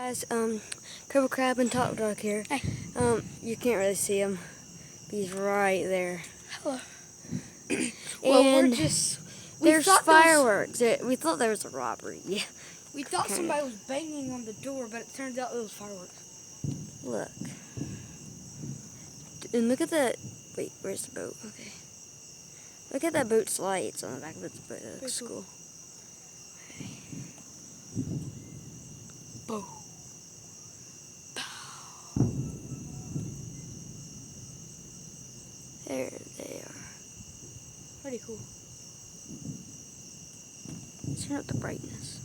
Guys, Cobra Crab and Top Dog here. Hey. You can't really see him. He's right there. Hello. And there's thought fireworks. We thought there was a robbery. Yeah. We thought Kinda. somebody was banging on the door, but it turns out it was fireworks. Look. And look at that. Wait, where's the boat? Okay. Look at that boat's lights on the back of its boat. It looks cool. Okay. Boom. There they are. Pretty cool. Turn up the brightness.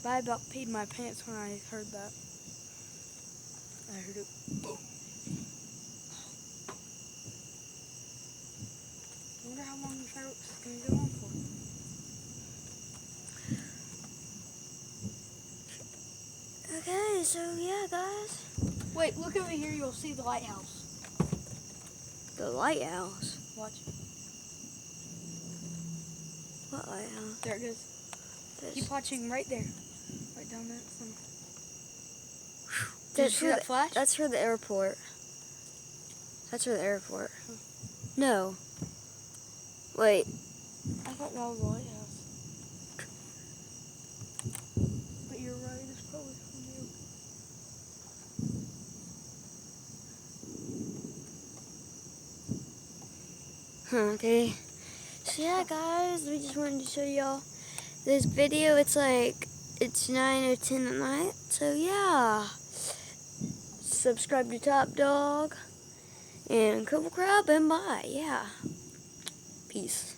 I about peed my pants when I heard that. I heard it. Boom. I wonder how long the fireworks is going to go on for. Okay, so yeah, guys. Wait, look over here. You'll see the lighthouse. The lighthouse. Watch. What lighthouse? There it goes. This. Keep watching right there. Right down there. Did you That's see for that flash? That's for the airport. That's for the airport. Huh. No. Wait. I thought that was the lighthouse. But you're right, it's probably from you. Okay. So yeah, guys, we just wanted to show y'all this video. It's 9 or 10 at night. So yeah. Subscribe to Top Dog and Cobra Crab and bye. Yeah. Peace.